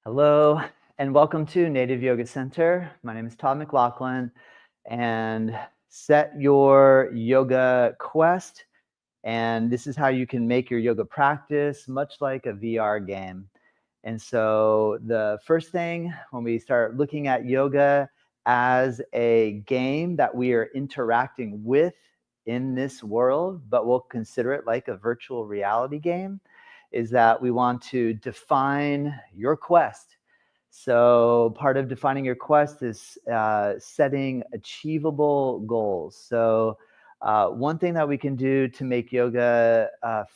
Hello, and welcome to Native Yoga Center. My name is Todd McLaughlin, and set your yoga quest. And this is how you can make your yoga practice much like a VR game. And so, the first thing when we start looking at yoga as a game that we are interacting with in this world, but we'll consider it like a virtual reality game, is that we want to define your quest. So part of defining your quest is setting achievable goals. So one thing that we can do to make yoga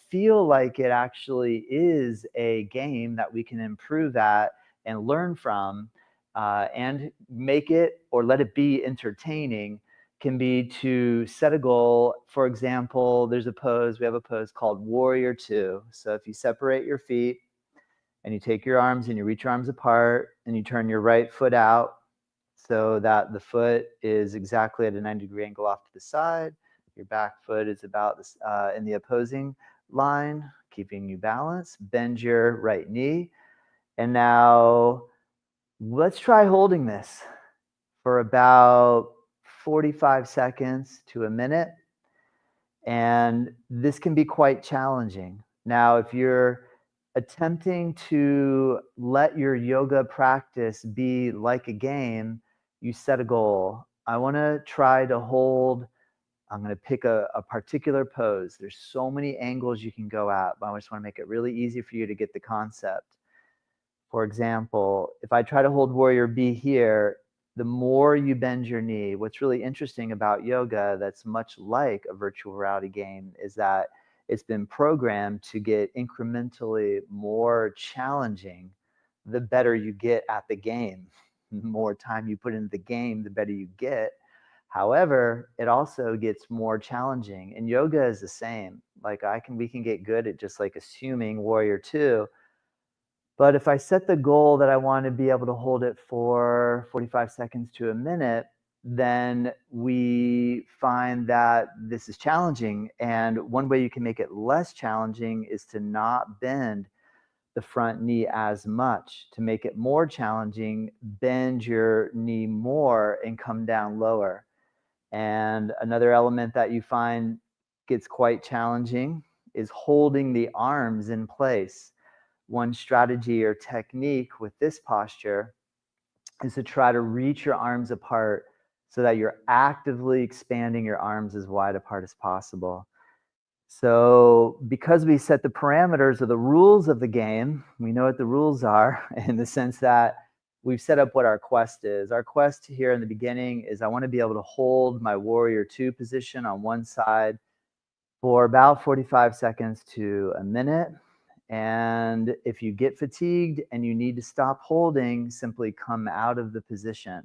feel like it actually is a game that we can improve at and learn from, and make it or let it be entertaining, can be to set a goal. For example, we have a pose called Warrior Two. So if you separate your feet and you take your arms and you reach your arms apart and you turn your right foot out so that the foot is exactly at a 90-degree angle off to the side. Your back foot is about this, in the opposing line, keeping you balanced. Bend your right knee. And now let's try holding this for about 45 seconds to a minute. And this can be quite challenging. Now, if you're attempting to let your yoga practice be like a game, you set a goal. I want to try to hold. I'm going to pick a particular pose. There's so many angles you can go at, but I just want to make it really easy for you to get the concept. For example, if I try to hold Warrior B here, the more you bend your knee, what's really interesting about yoga that's much like a virtual reality game is that it's been programmed to get incrementally more challenging the better you get at the game. The more time you put into the game, the better you get. However, it also gets more challenging. And yoga is the same. Like we can get good at just like assuming Warrior Two, but if I set the goal that I want to be able to hold it for 45 seconds to a minute, then we find that this is challenging. And one way you can make it less challenging is to not bend the front knee as much. To make it more challenging, bend your knee more and come down lower. And another element that you find gets quite challenging is holding the arms in place. One strategy or technique with this posture is to try to reach your arms apart so that you're actively expanding your arms as wide apart as possible. So because we set the parameters or the rules of the game, we know what the rules are in the sense that we've set up what our quest is. Our quest here in the beginning is I want to be able to hold my Warrior Two position on one side for about 45 seconds to a minute. And if you get fatigued and you need to stop holding, simply come out of the position.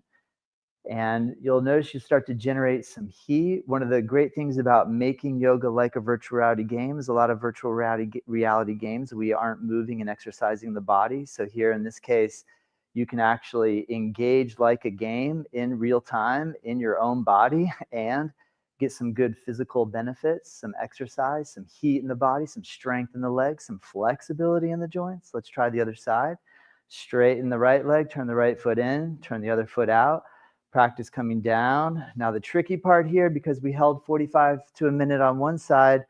And you'll notice you start to generate some heat. One of the great things about making yoga like a virtual reality game is a lot of virtual reality games, we aren't moving and exercising the body. So here in this case, you can actually engage like a game in real time in your own body and get some good physical benefits, some exercise, some heat in the body, some strength in the legs, some flexibility in the joints. Let's try the other side. Straighten the right leg, turn the right foot in, turn the other foot out. Practice coming down. Now the tricky part here, because we held 45 to a minute on one side,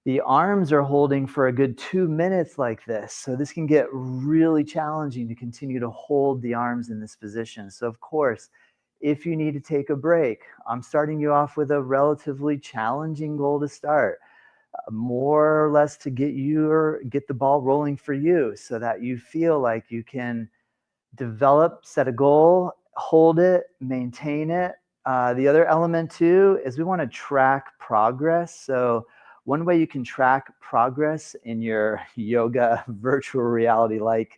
the arms are holding for a good 2 minutes like this. So this can get really challenging to continue to hold the arms in this position. So of course, if you need to take a break, I'm starting you off with a relatively challenging goal to start, more or less to get the ball rolling for you so that you feel like you can set a goal, hold it, maintain it. The other element too is we want to track progress. So one way you can track progress in your yoga virtual reality like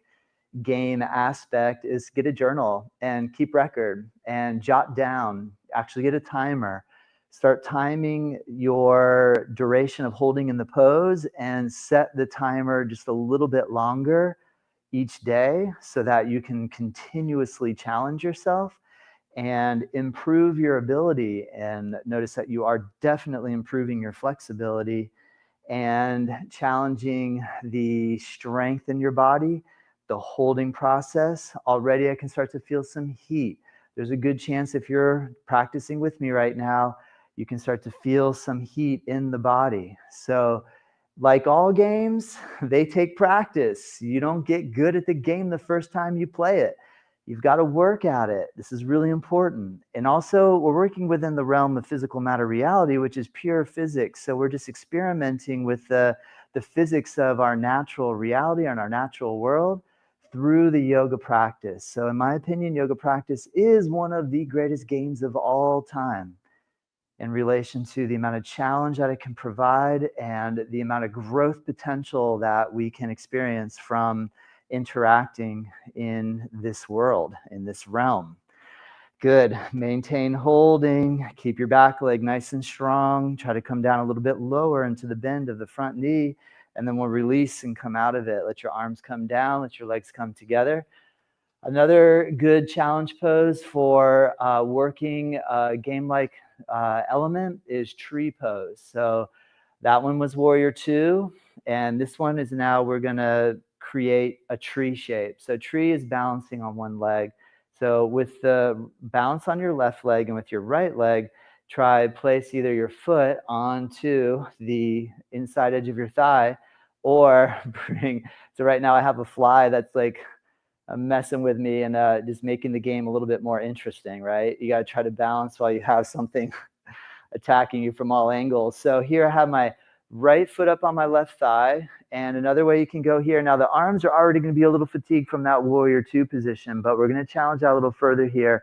game aspect is get a journal and keep record and jot down, actually get a timer. Start timing your duration of holding in the pose and set the timer just a little bit longer each day so that you can continuously challenge yourself and improve your ability. And notice that you are definitely improving your flexibility and challenging the strength in your body, the holding process, already I can start to feel some heat. There's a good chance if you're practicing with me right now, you can start to feel some heat in the body. So, like all games, they take practice. You don't get good at the game the first time you play it. You've got to work at it. This is really important. And also, we're working within the realm of physical matter reality, which is pure physics. So we're just experimenting with the physics of our natural reality and our natural world through the yoga practice. So in my opinion, yoga practice is one of the greatest games of all time in relation to the amount of challenge that it can provide and the amount of growth potential that we can experience from interacting in this world, in this realm. Good. Maintain holding. Keep your back leg nice and strong. Try to come down a little bit lower into the bend of the front knee, and then we'll release and come out of it. Let your arms come down. Let your legs come together. Another good challenge pose for working a game-like element is tree pose. So that one was warrior 2, and this one is now we're going to create a tree shape. So tree is balancing on one leg. So with the balance on your left leg and with your right leg, try place either your foot onto the inside edge of your thigh or bring, so right now I have a fly that's like messing with me and just making the game a little bit more interesting, right? You got to try to balance while you have something attacking you from all angles. So here I have my right foot up on my left thigh, and another way you can go here. Now the arms are already going to be a little fatigued from that warrior 2 position, but we're going to challenge that a little further here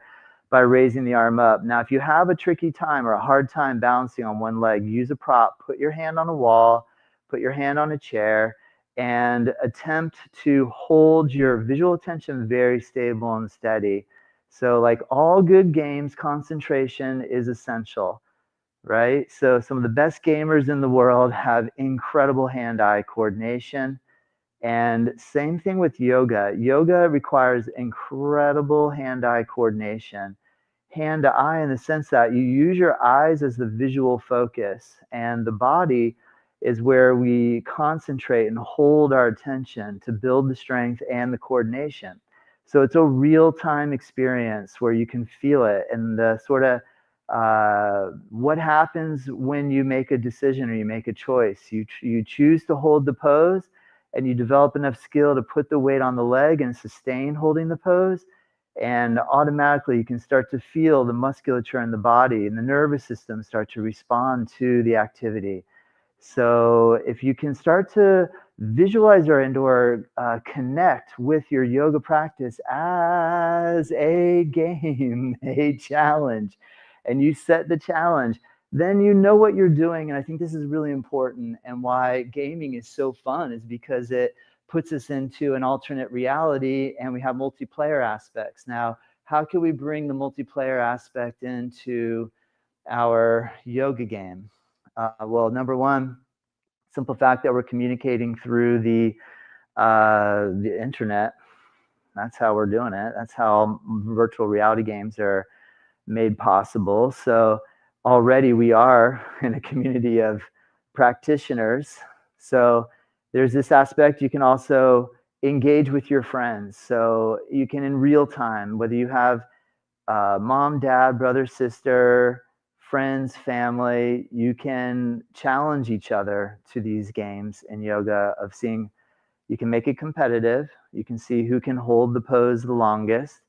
by raising the arm up. Now if you have a tricky time or a hard time balancing on one leg, use a prop. Put your hand on a wall, put your hand on a chair, and attempt to hold your visual attention very stable and steady. So like all good games, concentration is essential, right? So some of the best gamers in the world have incredible hand-eye coordination. And same thing with yoga. Yoga requires incredible hand-eye coordination. Hand to eye in the sense that you use your eyes as the visual focus, and the body is where we concentrate and hold our attention to build the strength and the coordination. So it's a real-time experience where you can feel it, and the sort of what happens when you make a decision or you make a choice. You choose to hold the pose, and you develop enough skill to put the weight on the leg and sustain holding the pose, and automatically you can start to feel the musculature in the body and the nervous system start to respond to the activity. So if you can start to visualize or connect with your yoga practice as a game, a challenge, and you set the challenge, then you know what you're doing. And I think this is really important, and why gaming is so fun is because it puts us into an alternate reality and we have multiplayer aspects. Now, how can we bring the multiplayer aspect into our yoga game? Well, number one, simple fact that we're communicating through the internet. That's how we're doing it. That's how virtual reality games are made possible. So already we are in a community of practitioners. So there's this aspect. You can also engage with your friends. So you can, in real time, whether you have mom, dad, brother, sister, friends, family, you can challenge each other to these games in yoga of seeing, you can make it competitive. You can see who can hold the pose the longest.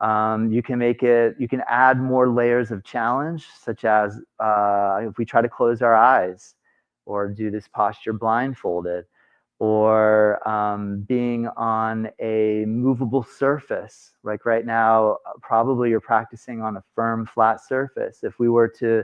You can add more layers of challenge, such as if we try to close our eyes or do this posture blindfolded, or being on a movable surface. Like right now, probably you're practicing on a firm, flat surface. If we were to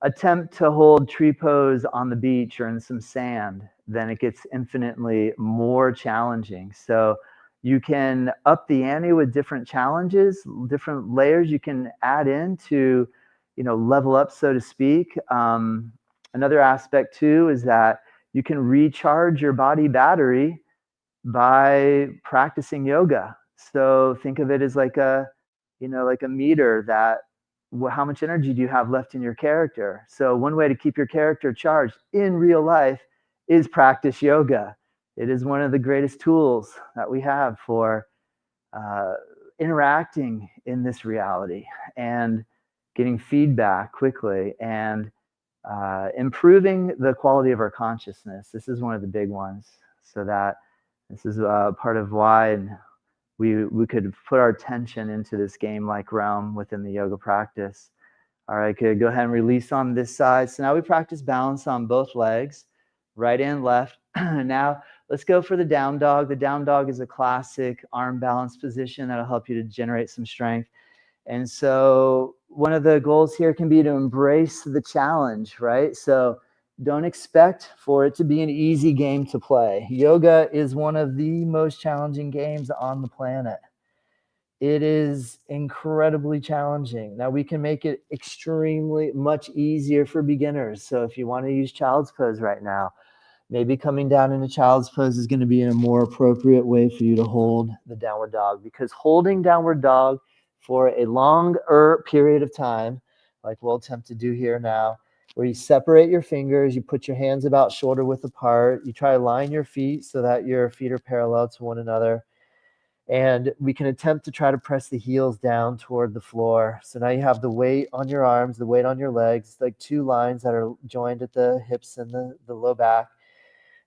attempt to hold tree pose on the beach or in some sand, then it gets infinitely more challenging. So you can up the ante with different challenges, different layers you can add in to, level up, so to speak. Another aspect too is that you can recharge your body battery by practicing yoga. So think of it as like a meter that, how much energy do you have left in your character? So one way to keep your character charged in real life is practice yoga. It is one of the greatest tools that we have for uh, interacting in this reality and getting feedback quickly and improving the quality of our consciousness. This is one of the big ones. So that this is part of why we could put our attention into this game-like realm within the yoga practice. All right, good. Go ahead and release on this side. So now we practice balance on both legs, right and left. Now let's go for the down dog. The down dog is a classic arm balance position that'll help you to generate some strength. And so one of the goals here can be to embrace the challenge, right? So don't expect for it to be an easy game to play. Yoga is one of the most challenging games on the planet. It is incredibly challenging. Now we can make it extremely much easier for beginners. So if you want to use child's pose right now, maybe coming down into child's pose is going to be a more appropriate way for you to hold the downward dog, because holding downward dog for a longer period of time, like we'll attempt to do here now, where you separate your fingers, you put your hands about shoulder width apart, you try to line your feet so that your feet are parallel to one another. And we can attempt to try to press the heels down toward the floor. So now you have the weight on your arms, the weight on your legs, like two lines that are joined at the hips and the low back.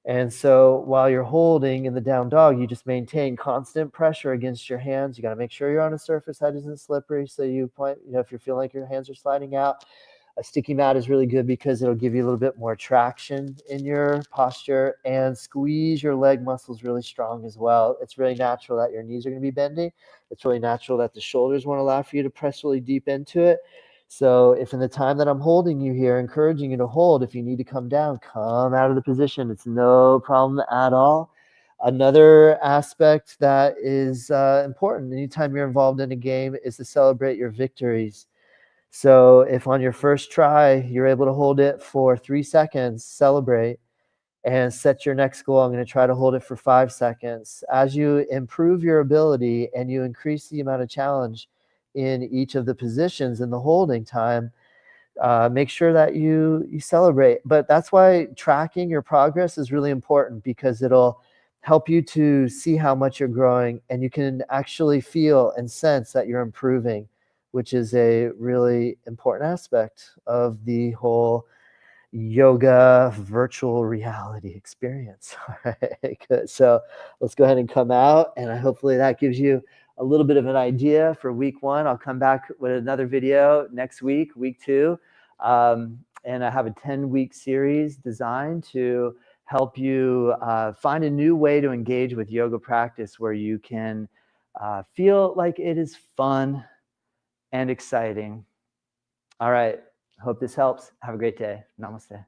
And so while you're holding in the down dog, you just maintain constant pressure against your hands. You got to make sure you're on a surface that isn't slippery. So you point, if you're feeling like your hands are sliding out, a sticky mat is really good because it'll give you a little bit more traction in your posture, and squeeze your leg muscles really strong as well. It's really natural that your knees are going to be bending. It's really natural that the shoulders won't allow for you to press really deep into it. So if in the time that I'm holding you here, encouraging you to hold, if you need to come down, come out of the position. It's no problem at all. Another aspect that is important anytime you're involved in a game is to celebrate your victories. So if on your first try, you're able to hold it for 3 seconds, celebrate and set your next goal. I'm going to try to hold it for 5 seconds. As you improve your ability and you increase the amount of challenge in each of the positions in the holding time, make sure that you celebrate. But that's why tracking your progress is really important, because it'll help you to see how much you're growing, and you can actually feel and sense that you're improving, which is a really important aspect of the whole yoga virtual reality experience. All right, good. So let's go ahead and come out, and hopefully that gives you a little bit of an idea for week 1. I'll come back with another video next week, week 2. And I have a 10-week series designed to help you find a new way to engage with yoga practice where you can feel like it is fun and exciting. All right. Hope this helps. Have a great day. Namaste.